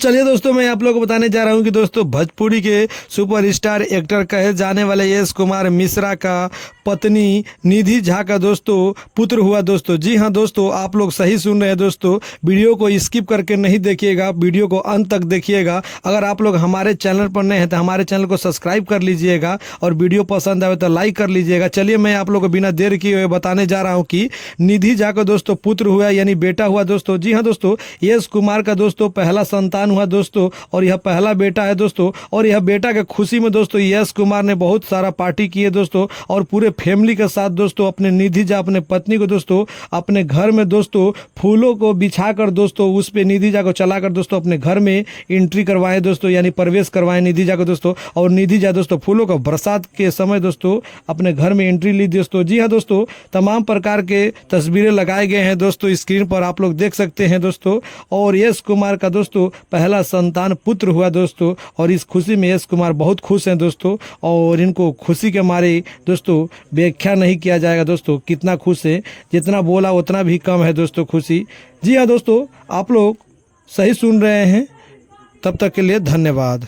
चलिए दोस्तों, मैं आप लोगों को बताने जा रहा हूं कि दोस्तों भोजपुरी के सुपरस्टार एक्टर कहे जाने वाले यश कुमार मिश्रा का पत्नी निधि झा का दोस्तों पुत्र हुआ। दोस्तों जी हाँ दोस्तों, आप लोग सही सुन रहे हैं दोस्तों। वीडियो को स्किप करके नहीं देखिएगा, वीडियो को अंत तक देखिएगा। अगर आप लोग हमारे चैनल पर नए हैं तो हमारे चैनल को सब्सक्राइब कर लीजिएगा और वीडियो पसंद आए तो लाइक कर लीजिएगा। चलिए मैं आप लोग को बिना देर किए हुए बताने जा रहा हूँ कि निधि झा का दोस्तों पुत्र हुआ, यानी बेटा हुआ। दोस्तों जी हाँ दोस्तों, यश कुमार का दोस्तों पहला संतान हुआ दोस्तों, और यह पहला बेटा है दोस्तों। और यह बेटा के खुशी में दोस्तों यश कुमार ने बहुत सारा पार्टी किए दोस्तों, और पूरे फैमिली के साथ दोस्तों अपने निधि झा अपने पत्नी को दोस्तों अपने घर में दोस्तों फूलों को बिछाकर दोस्तों उस पे निधि झा को चलाकर दोस्तों अपने घर में एंट्री करवाए दोस्तों, यानी प्रवेश करवाए निधि झा को दोस्तों। और निधि झा दोस्तों फूलों का बरसात के समय दोस्तों अपने घर में एंट्री ली दोस्तों। जी हाँ दोस्तों, तमाम प्रकार के तस्वीरें लगाए गए हैं दोस्तों, स्क्रीन पर आप लोग देख सकते हैं दोस्तों। और यश कुमार का दोस्तों पहला संतान पुत्र हुआ दोस्तों, और इस खुशी में यश कुमार बहुत खुश हैं दोस्तों। और इनको खुशी के मारे दोस्तों व्याख्या नहीं किया जाएगा दोस्तों कितना खुश है, जितना बोला उतना भी कम है दोस्तों खुशी। जी हाँ दोस्तों, आप लोग सही सुन रहे हैं। तब तक के लिए धन्यवाद।